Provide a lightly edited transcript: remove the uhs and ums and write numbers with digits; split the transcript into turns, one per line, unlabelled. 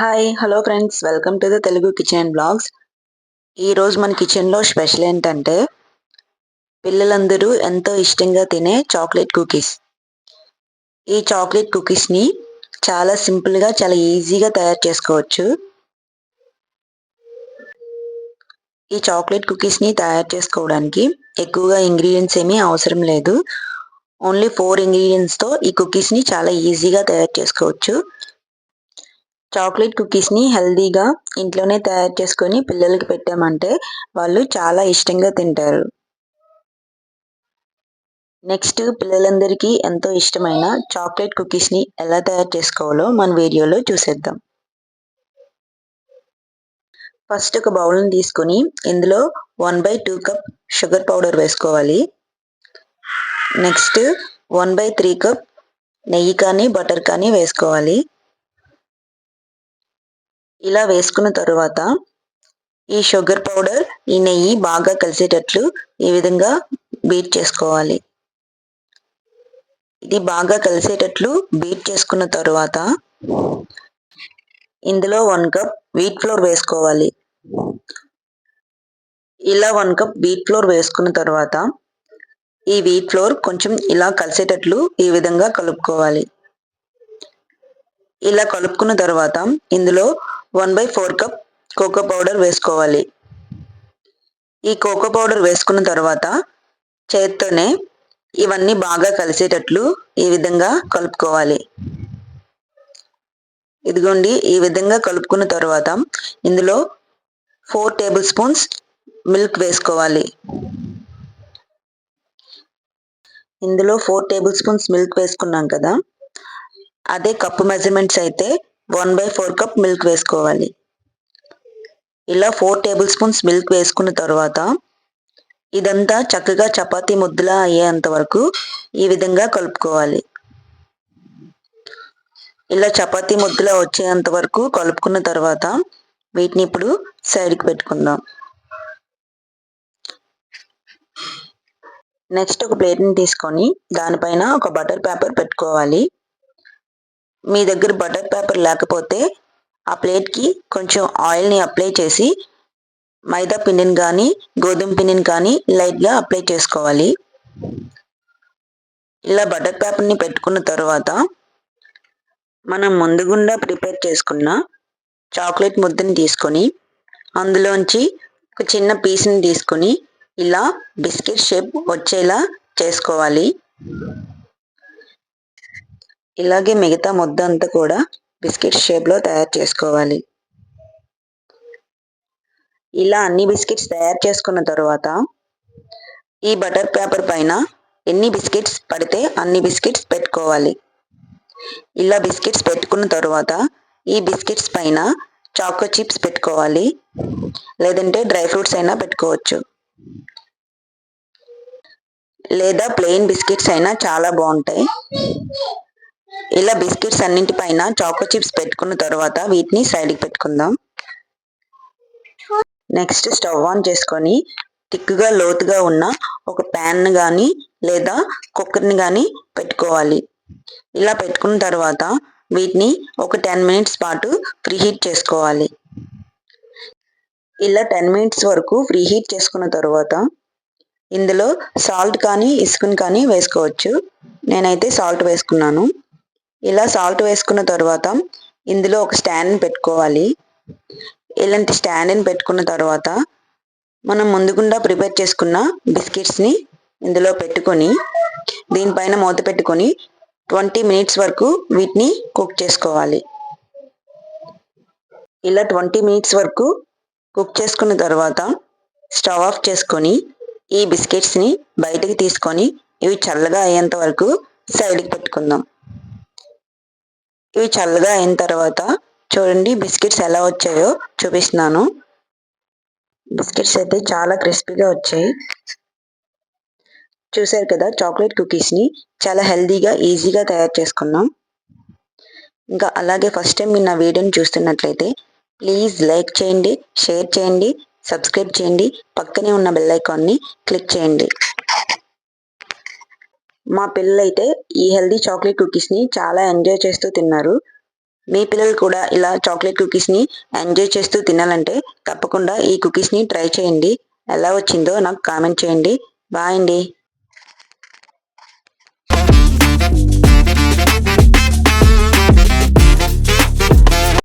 Hi hello friends, welcome to the Telugu kitchen and blogs. ఈరోజు మన కిచెన్లో స్పెషల్ ఏంటంటే పిల్లలందరూ ఎంతో ఇష్టంగా తినే చాక్లెట్ కుకీస్. ఈ చాక్లెట్ కుకీస్ని చాలా సింపుల్గా చాలా ఈజీగా తయారు చేసుకోవచ్చు. ఈ చాక్లెట్ కుకీస్ని తయారు చేసుకోవడానికి ఎక్కువగా ఇంగ్రీడియంట్స్ ఏమీ అవసరం లేదు. ఓన్లీ 4 ఇంగ్రీడియంట్స్తో ఈ కుకీస్ని చాలా ఈజీగా తయారు చేసుకోవచ్చు. చాక్లెట్ కుకీస్ని హెల్దీగా ఇంట్లోనే తయారు చేసుకొని పిల్లలకి పెట్టామంటే వాళ్ళు చాలా ఇష్టంగా తింటారు. నెక్స్ట్ పిల్లలందరికీ ఎంతో ఇష్టమైన చాక్లెట్ కుకీస్ని ఎలా తయారు చేసుకోవాలో మన వీడియోలో చూసేద్దాం. ఫస్ట్ ఒక బౌల్ని తీసుకొని ఇందులో 1/2 కప్ షుగర్ పౌడర్ వేసుకోవాలి. నెక్స్ట్ 1/3 కప్ నెయ్యి కానీ బటర్ కానీ వేసుకోవాలి. ఇలా వేసుకున్న తరువాత ఈ షుగర్ పౌడర్ ఈ నెయ్యి బాగా కలిసేటట్లు ఈ విధంగా బీట్ చేసుకోవాలి. ఇది బాగా కలిసేటట్లు బీట్ చేసుకున్న తరువాత ఇందులో 1 కప్ వీట్ ఫ్లోర్ వేసుకోవాలి. ఇలా 1 కప్ వీట్ ఫ్లోర్ వేసుకున్న తర్వాత ఈ వీట్ ఫ్లోర్ కొంచెం ఇలా కలిసేటట్లు ఈ విధంగా కలుపుకోవాలి. ఇలా కలుపుకున్న తర్వాత ఇందులో 1/4 కప్ కోకో పౌడర్ వేసుకోవాలి. ఈ కోకో పౌడర్ వేసుకున్న తర్వాత చేత్తోనే ఇవన్నీ బాగా కలిసేటట్లు ఈ విధంగా కలుపుకోవాలి. ఇదిగోండి, ఈ విధంగా కలుపుకున్న తర్వాత ఇందులో 4 టేబుల్ స్పూన్స్ మిల్క్ వేసుకోవాలి. ఇందులో 4 టేబుల్ స్పూన్స్ మిల్క్ వేసుకున్నాం కదా, అదే కప్పు మెజర్మెంట్స్ అయితే 1/4 కప్ మిల్క్ వేసుకోవాలి. ఇలా 4 టేబుల్ స్పూన్స్ మిల్క్ వేసుకున్న తర్వాత ఇదంతా చక్కగా చపాతీ ముద్దలా అయ్యేంత వరకు ఈ విధంగా కలుపుకోవాలి. ఇలా చపాతీ ముద్దలా వచ్చేంత వరకు కలుపుకున్న తర్వాత వీటిని ఇప్పుడు సైడ్కి పెట్టుకుందాం. నెక్స్ట్ ఒక ప్లేట్ని తీసుకొని దానిపైన ఒక బటర్ పేపర్ పెట్టుకోవాలి. మీ దగ్గర బటర్ పేపర్ లేకపోతే ఆ ప్లేట్కి కొంచెం ఆయిల్ని అప్లై చేసి మైదా పిండిని కానీ గోధుమ పిండిని కానీ లైట్గా అప్లై చేసుకోవాలి. ఇలా బటర్ పేపర్ని పెట్టుకున్న తర్వాత మనం ముందుగుండా ప్రిపేర్ చేసుకున్న చాక్లెట్ ముద్దని తీసుకొని అందులోంచి ఒక చిన్న పీస్ని తీసుకొని ఇలా బిస్కెట్ షేప్ వచ్చేలా చేసుకోవాలి. ఇలాగే మిగతా ముద్ద అంతా కూడా బిస్కెట్ షేప్లో తయారు చేసుకోవాలి. ఇలా అన్ని బిస్కెట్స్ తయారు చేసుకున్న తర్వాత ఈ బటర్ పేపర్ పైన ఎన్ని బిస్కెట్స్ పడితే అన్ని బిస్కెట్స్ పెట్టుకోవాలి. ఇలా బిస్కెట్స్ పెట్టుకున్న తర్వాత ఈ బిస్కెట్స్ పైన చాకో చిప్స్ పెట్టుకోవాలి, లేదంటే డ్రై ఫ్రూట్స్ అయినా పెట్టుకోవచ్చు, లేదా ప్లెయిన్ బిస్కెట్స్ అయినా చాలా బాగుంటాయి. ఇలా బిస్కెట్స్ అన్నింటిపైన చాకో చిప్స్ పెట్టుకున్న తర్వాత వీటిని సైడ్కి పెట్టుకుందాం. నెక్స్ట్ స్టవ్ ఆన్ చేసుకొని థిక్గా లోతుగా ఉన్న ఒక ప్యాన్ కానీ లేదా కుక్కర్ని కానీ పెట్టుకోవాలి. ఇలా పెట్టుకున్న తర్వాత వీటిని ఒక 10 మినిట్స్ పాటు ప్రీహీట్ చేసుకోవాలి. ఇలా 10 మినిట్స్ వరకు ప్రీహీట్ చేసుకున్న తర్వాత ఇందులో సాల్ట్ కానీ ఇసుకని కానీ వేసుకోవచ్చు. నేనైతే సాల్ట్ వేసుకున్నాను. ఇలా సాల్ట్ వేసుకున్న తర్వాత ఇందులో ఒక స్టాండ్ని పెట్టుకోవాలి. ఇలాంటి స్టాండ్ని పెట్టుకున్న తర్వాత మనం ముందుగుండా ప్రిపేర్ చేసుకున్న బిస్కెట్స్ని ఇందులో పెట్టుకొని దీనిపైన మూత పెట్టుకొని 20 మినిట్స్ వరకు వీటిని కుక్ చేసుకోవాలి. ఇలా 20 మినిట్స్ వరకు కుక్ చేసుకున్న తర్వాత స్టవ్ ఆఫ్ చేసుకొని ఈ బిస్కెట్స్ని బయటకు తీసుకొని ఇవి చల్లగా అయ్యేంత వరకు సైడ్కి పెట్టుకుందాం. ఇవి చల్లగా అయిన తర్వాత చూడండి బిస్కెట్స్ ఎలా వచ్చాయో చూపిస్తున్నాను. బిస్కెట్స్ అయితే చాలా క్రిస్పీగా వచ్చాయి. చూసారు కదా, చాక్లెట్ కుకీస్ని చాలా హెల్దీగా ఈజీగా తయారు చేసుకున్నాం. ఇంకా అలాగే ఫస్ట్ టైం మీరు నా వీడియోని చూస్తున్నట్లయితే ప్లీజ్ లైక్ చేయండి, షేర్ చేయండి, సబ్స్క్రైబ్ చేయండి, పక్కనే ఉన్న బెల్ ఐకాన్ని క్లిక్ చేయండి. మా పిల్లలైతే ఈ హెల్దీ చాక్లెట్ కుకీస్ని చాలా ఎంజాయ్ చేస్తూ తిన్నారు. మీ పిల్లలు కూడా ఇలా చాక్లెట్ కుకీస్ని ఎంజాయ్ చేస్తూ తినాలంటే తప్పకుండా ఈ కుకీస్ని ట్రై చేయండి. ఎలా వచ్చిందో నాకు కామెంట్ చేయండి. బాయ్ అండి.